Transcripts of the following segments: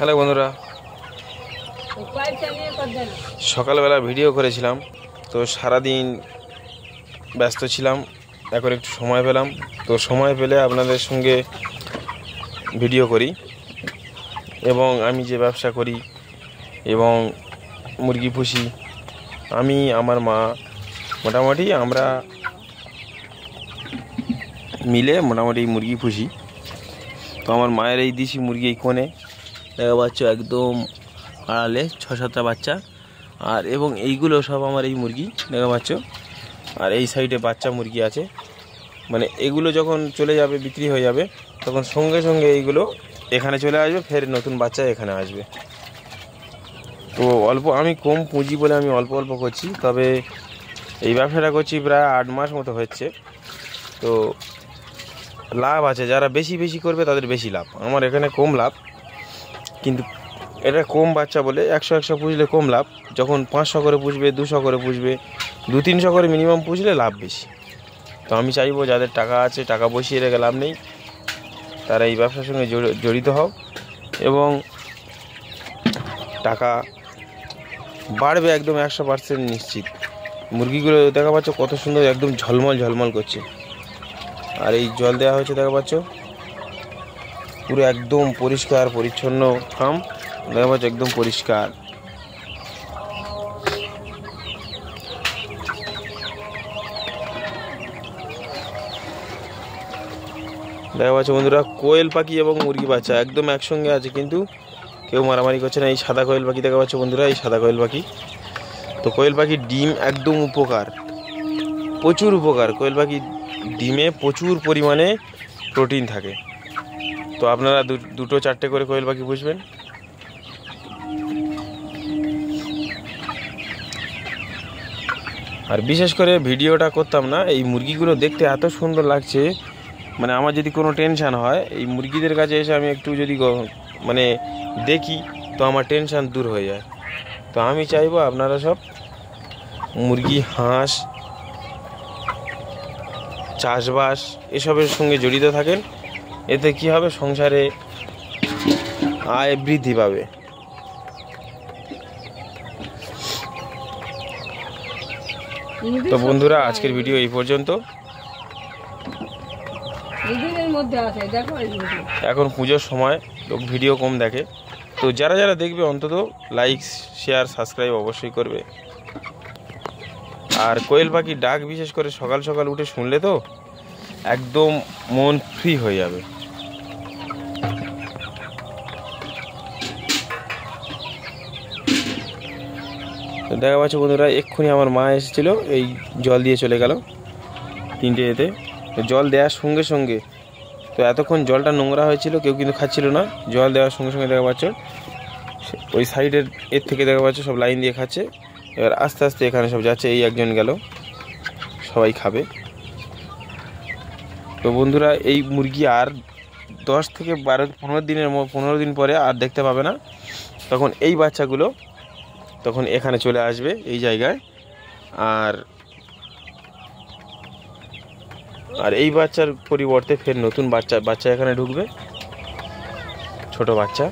Hello বন্ধুরা, সকালবেলা video করেছিলাম, তো সারাদিন ব্যস্ত ছিলাম। এখন একটু সময় পেলাম, তো সময় পেলে আপনাদের সঙ্গে ভিডিও করি। এবং আমি যে ব্যবসা করি এবং মুরগি পুষি, আমি আমার মা মোটামুটি আমরা মিলে মোটামুটি মুরগি পুষি। তো আমার মায়ের এই দেশি মুরগি এই কোণে দেখা পাচ্ছ একদম আড়ালে 6-7টা বাচ্চা, আর এবং এইগুলো সব আমার এই মুরগি দেখা পাচ্ছ। আর এই সাইডে বাচ্চা মুরগি আছে, মানে এগুলো যখন চলে যাবে বিক্রি হয়ে যাবে তখন সঙ্গে সঙ্গে এইগুলো এখানে চলে আসবে, ফের নতুন বাচ্চা এখানে আসবে। তো আমি কম পুঁজি বলে আমি অল্প অল্প করছি, তবে এই ব্যবসাটা করছি প্রায় 8 মাস মতো হচ্ছে। তো লাভ আছে, যারা বেশি বেশি করবে তাদের বেশি লাভ। আমার এখানে কম লাভ, কিন্তু এটা কম বাচ্চা বলে 100 পুষলে কম লাভ। যখন 500 করে পুষবে, 200 করে পুষবে, 200-300 করে মিনিমাম পুষলে লাভ বেশি। তো আমি চাইবো যাদের টাকা আছে, টাকা বসিয়ে রেখে লাভ নেই, তারা এই ব্যবসার সঙ্গে জড়িত হও এবং টাকা বাড়বে একদম 100% নিশ্চিত। মুরগিগুলো দেখা পাচ্ছ কত সুন্দর, একদম ঝলমল ঝলমল করছে। আর এই জল দেওয়া হয়েছে দেখা পাচ্ছ, পুরো একদম পরিষ্কার পরিচ্ছন্ন ফার্ম দেখা পাচ্ছ, একদম পরিষ্কার। দেখা পাচ্ছ বন্ধুরা, কোয়েল পাখি এবং মুরগি বাচ্চা একদম একসঙ্গে আছে, কিন্তু কেউ মারামারি করছে না। এই সাদা কোয়েল পাখি দেখা পাচ্ছ বন্ধুরা, এই সাদা কোয়েল পাখি। তো কোয়েল পাখির ডিম একদম উপকার, প্রচুর উপকার। কোয়েল পাখির ডিমে প্রচুর পরিমাণে প্রোটিন থাকে। তো আপনারা 2-4টে করে কোয়েল পাখি পুষবেন। আর বিশেষ করে ভিডিওটা করতাম না, এই মুরগিগুলো দেখতে এত সুন্দর লাগছে, মানে আমার যদি কোনো টেনশান হয় এই মুরগিদের কাছে এসে আমি একটু যদি মানে দেখি, তো আমার টেনশান দূর হয়ে যায়। তো আমি চাইবো আপনারা সব মুরগি, হাঁস চাষবাস এসবের সঙ্গে জড়িত থাকেন। এতে কি হবে, সংসারে আয় বৃদ্ধি পাবে। তো বন্ধুরা, আজকের ভিডিও এই পর্যন্ত। এখন পুজোর সময় লোক ভিডিও কম দেখে, তো যারা যারা দেখবে অন্তত লাইক, শেয়ার, সাবস্ক্রাইব অবশ্যই করবে। আর কোয়েল পাখির ডাক বিশেষ করে সকাল সকাল উঠে শুনলে তো একদম মন ফ্রি হয়ে যাবে। তো দেখা পাচ্ছ বন্ধুরা, এক্ষুনি আমার মা এসেছিল, এই জল দিয়ে চলে গেল 3টে এতে। তো জল দেওয়ার সঙ্গে সঙ্গে, তো এতক্ষণ জলটা নোংরা হয়েছিল, কেউ কিন্তু খাচ্ছিল না। জল দেওয়ার সঙ্গে সঙ্গে দেখা পাচ্ছ ওই সাইডের এর থেকে দেখা পাচ্ছ সব লাইন দিয়ে খাচ্ছে। এবার আস্তে আস্তে এখানে সব যাচ্ছে, এই একজন গেল, সবাই খাবে। তো বন্ধুরা, এই মুরগি আর 10 থেকে 15 দিন পরে আর দেখতে পাবে না। তখন এই বাচ্চাগুলো তখন এখানে চলে আসবে এই জায়গায়। আর এই বাচ্চার পরিবর্তে ফের নতুন বাচ্চা এখানে ঢুকবে, ছোট বাচ্চা।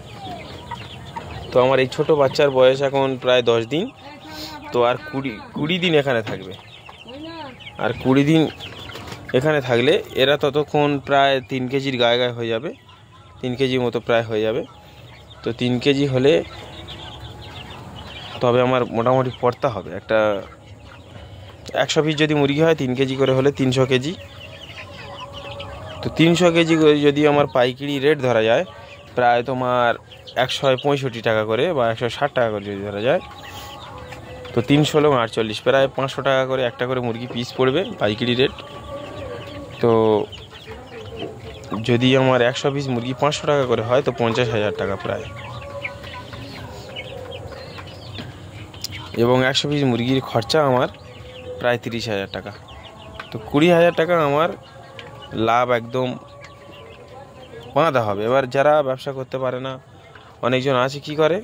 তো আমার এই ছোট বাচ্চার বয়স এখন প্রায় 10 দিন। তো আর 20 দিন এখানে থাকবে। আর 20 দিন এখানে থাকলে এরা ততক্ষণ প্রায় 3 কেজির গায়ে গায়ে হয়ে যাবে, 3 কেজির মতো প্রায় হয়ে যাবে। তো 3 কেজি হলে তবে আমার মোটামুটি পড়তে হবে একটা 100 পিস যদি মুরগি হয়, 3 কেজি করে হলে 300 কেজি। তো 300 কেজি যদি আমার পাইকারি রেট ধরা যায়, প্রায় তোমার 165 টাকা করে বা 160 টাকা করে যদি ধরা যায়, তো 3-16-48 প্রায় 500 টাকা করে একটা করে মুরগি পিস পড়বে পাইকারি রেট। তো যদি আমার 100 পিস মুরগি 500 টাকা করে হয়, তো 50,000 টাকা প্রায়। এবং 100 পিস মুরগির খরচা আমার প্রায় 30,000 টাকা। তো 20,000 টাকা আমার লাভ একদম বাঁধা হবে। এবার যারা ব্যবসা করতে পারে না, অনেকজন আছে কি করে,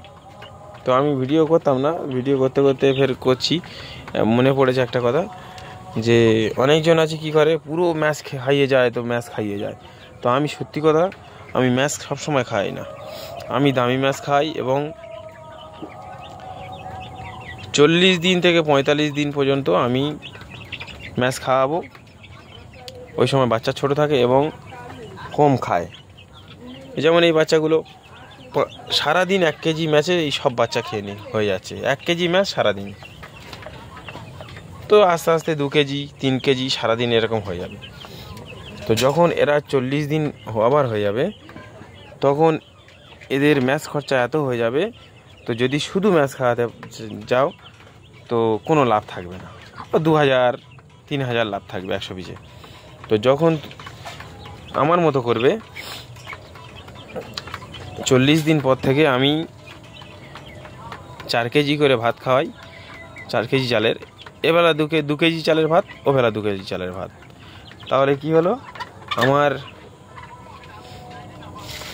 তো আমি ভিডিও করতাম না, ভিডিও করতে করতে ফের করছি, মনে পড়েছে একটা কথা, যে অনেকজন আছে কি করে পুরো ম্যাচ খাইয়ে যায়, তো ম্যাচ খাইয়ে যায়। তো আমি সত্যি কথা আমি ম্যাশ সবসময় খাই না, আমি দামি ম্যাশ খাই এবং 40 দিন থেকে 45 দিন পর্যন্ত আমি ম্যাশ খাওয়াবো। ওই সময় বাচ্চা ছোট থাকে এবং কম খায়। যেমন এই বাচ্চাগুলো সারাদিন 1 কেজি ম্যাচে এই সব বাচ্চা খেয়ে হয়ে যাচ্ছে, 1 কেজি ম্যাচ সারাদিন। তো আস্তে আস্তে 2 কেজি 3 কেজি সারাদিন এরকম হয়ে যাবে। তো যখন এরা 40 দিন আবার হয়ে যাবে তখন এদের ম্যাচ খরচা এত হয়ে যাবে, তো যদি শুধু ম্যাচ খাওয়াতে যাও তো কোনো লাভ থাকবে না, 2000-3000 লাভ থাকবে 100 পিসে। তো যখন আমার মতো করবে 40 দিন পর থেকে আমি 4 কেজি করে ভাত খাওয়াই, 4 কেজি চালের, এবেলা 2 কেজি চালের ভাত, ওবেলা 2 কেজি চালের ভাত। তাহলে কি হলো, আমার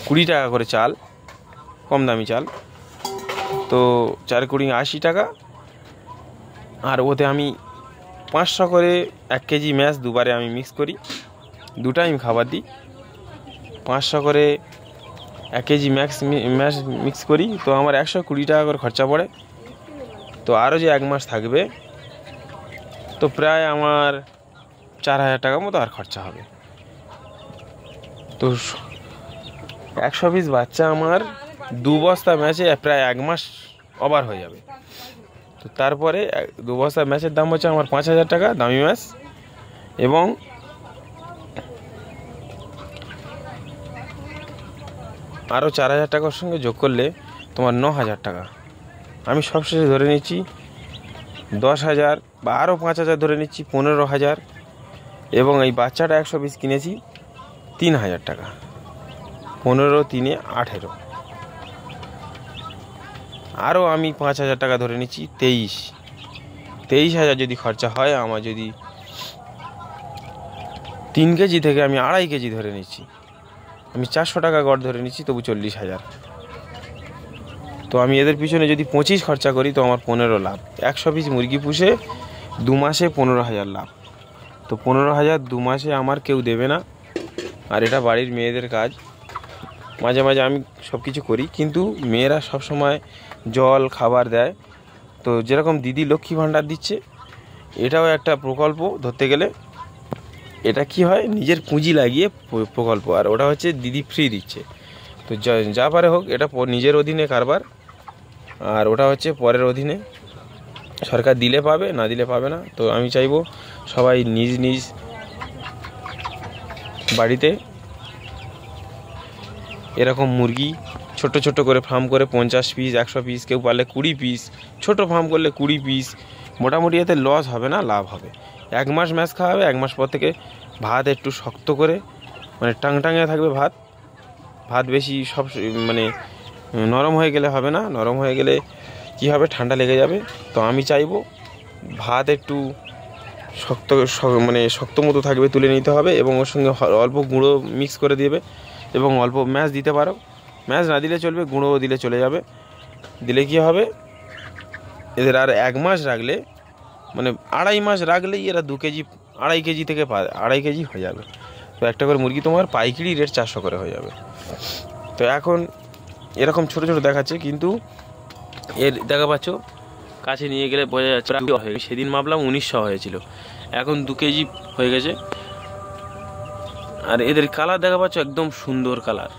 20 টাকা করে চাল, কম দামি চাল, তো 4 × 20 80 টাকা। আর ওতে আমি 500 করে 1 কেজি ম্যাশ দুবারে আমি মিক্স করি, 2 টাইম খাবার দিই। 500 করে 1 কেজি ম্যাশ মিক্স করি, তো আমার 120 টাকা করে খরচা পড়ে। তো আরও যে 1 মাস থাকবে তো প্রায় আমার 4000 টাকার মতো আর খরচা হবে। তো 100 পিস বাচ্চা আমার 2 বস্তা ম্যাচে প্রায় 1 মাস ওভার হয়ে যাবে। তো তারপরে 2 বস্তা ম্যাচের দাম হচ্ছে আমার 5000 টাকা দামি ম্যাচ, এবং আরও 4000 টাকার সঙ্গে যোগ করলে তোমার 9000 টাকা। আমি সবশেষে ধরে নিচ্ছি 10,000 বা আরও 5000 ধরে নিচ্ছি 15,000, এবং এই বাচ্চাটা 100 পিস কিনেছি 3000 টাকা, 15 3 18, আরও আমি 5000 টাকা ধরে নিচ্ছি 23,000 যদি খরচা হয় আমার, যদি 3 কেজি থেকে আমি 2.5 কেজি ধরে নিচ্ছি, আমি 400 টাকা গড় ধরে নিচ্ছি, তবু 40,000। তো আমি এদের পিছনে যদি 25 খরচা করি তো আমার 15 লাভ। 100 পিস মুরগি পুষে 2 মাসে 15,000 লাভ। তো 15,000 2 মাসে আমার কেউ দেবে না, আর এটা বাড়ির মেয়েদের কাজ। মাঝে মাঝে আমি সব কিছু করি, কিন্তু মেয়েরা সব সময় জল খাবার দেয়। তো যেরকম দিদি লক্ষ্মী ভাণ্ডার দিচ্ছে, এটাও একটা প্রকল্প ধরতে গেলে। এটা কি হয়, নিজের পুঁজি লাগিয়ে প্রকল্প, আর ওটা হচ্ছে দিদি ফ্রি দিচ্ছে। তো যা পারে হোক, এটা নিজের অধীনে কারবার, আর ওটা হচ্ছে পরের অধীনে। সরকার দিলে পাবে, না দিলে পাবে না। তো আমি চাইবো সবাই নিজ নিজ বাড়িতে এরকম মুরগি ছোট ছোট করে ফার্ম করে 50 পিস 100 পিস, কেউ পারলে 20 পিস, ছোট ফার্ম করলে 20 পিস, মোটামুটি এতে লস হবে না, লাভ হবে। 1 মাস ম্যাচ খাওয়াবে, 1 মাস পর থেকে ভাত একটু শক্ত করে, মানে টাংটাঙে থাকবে ভাত। ভাত বেশি সব মানে নরম হয়ে গেলে হবে না, নরম হয়ে গেলে কি হবে, ঠান্ডা লেগে যাবে। তো আমি চাইবো ভাত একটু শক্ত, মানে শক্ত মতো থাকবে, তুলে নিতে হবে, এবং ওর সঙ্গে অল্প গুঁড়ো মিক্স করে দেবে, এবং অল্প ম্যাশ দিতে পারো। ম্যাশ না দিলে চলবে, গুঁড়োও দিলে চলে যাবে। দিলে কি হবে, এদের আর 1 মাস রাখলে, মানে 2.5 মাস রাখলেই এরা 2 কেজি 2.5 কেজি থেকে 2.5 কেজি হয়ে যাবে। তো একটা করে মুরগি তোমার পাইকারি রেট 400 করে হয়ে যাবে। তো এখন এরকম ছোট ছোট দেখাচ্ছে, কিন্তু এর দেখা পাচ্ছ কাছে নিয়ে গেলে বোঝা যাচ্ছে সেদিন মাপলাম 1900 হয়েছিল, এখন 2 কেজি হয়ে গেছে। আর এদের কালার দেখা পাচ্ছ একদম সুন্দর কালার,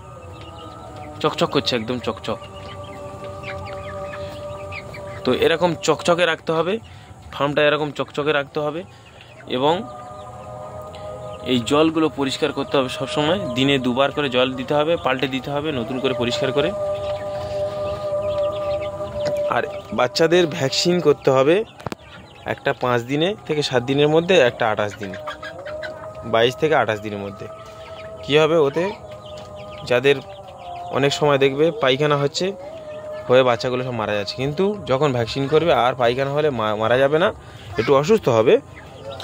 চকচক করছে, একদম চকচক। তো এরকম চকচকে রাখতে হবে, ফার্মটা এরকম চকচকে রাখতে হবে, এবং এই জলগুলো পরিষ্কার করতে হবে সবসময়। দিনে 2 বার করে জল দিতে হবে, পাল্টে দিতে হবে নতুন করে পরিষ্কার করে। আর বাচ্চাদের ভ্যাকসিন করতে হবে, একটা 5 দিনে থেকে 7 দিনের মধ্যে, একটা 28 দিন, 22 থেকে 28 দিনের মধ্যে। কী হবে, ওতে যাদের অনেক সময় দেখবে পায়খানা হচ্ছে, হয়ে বাচ্চাগুলো সব মারা যাচ্ছে, কিন্তু যখন ভ্যাকসিন করবে আর পায়খানা হলে মারা যাবে না, একটু অসুস্থ হবে,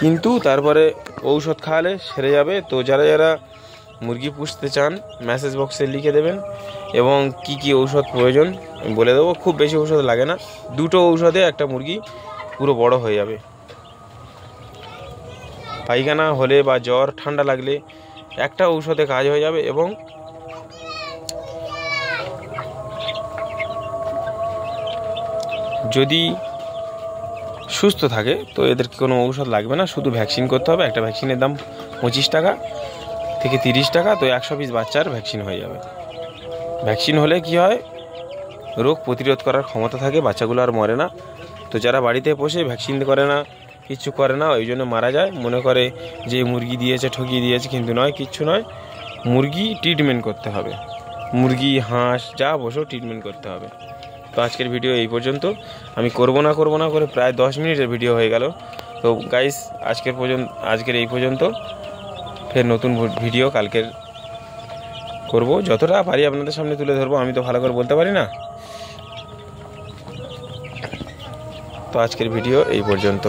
কিন্তু তারপরে ঔষধ খাওয়ালে সেরে যাবে। তো যারা যারা মুরগি পুষতে চান মেসেজ বক্সে লিখে দেবেন, এবং কি কি ঔষধ প্রয়োজন আমি বলে দেবো। খুব বেশি ঔষধ লাগে না, 2টো ঔষধে একটা মুরগি পুরো বড় হয়ে যাবে। পায়খানা হলে বা জ্বর ঠান্ডা লাগলে একটা ঔষধে কাজ হয়ে যাবে, এবং যদি সুস্থ থাকে তো এদেরকে কোনো ঔষধ লাগবে না, শুধু ভ্যাকসিন করতে হবে। একটা ভ্যাকসিনের দাম 25 টাকা থেকে 30 টাকা, তো 100 পিস বাচ্চার ভ্যাকসিন হয়ে যাবে। ভ্যাকসিন হলে কি হয়, রোগ প্রতিরোধ করার ক্ষমতা থাকে, বাচ্চাগুলো আর মরে না। তো যারা বাড়িতে পোষে ভ্যাকসিন করে না, কিচ্ছু করে না, ওই জন্য মারা যায়, মনে করে যে মুরগি দিয়েছে, ঠকিয়ে দিয়েছে, কিন্তু নয়, কিচ্ছু নয়। মুরগি ট্রিটমেন্ট করতে হবে, মুরগি হাঁস যা বসো ট্রিটমেন্ট করতে হবে। তো আজকের ভিডিও এই পর্যন্ত। আমি করব না করে প্রায় 10 মিনিটের ভিডিও হয়ে গেল। তো গাইস আজকের এই পর্যন্ত। ফের নতুন ভিডিও কালকের করব, যতটা পারি আপনাদের সামনে তুলে ধরবো। আমি তো ভালো করে বলতে পারি না। তো আজকের ভিডিও এই পর্যন্ত।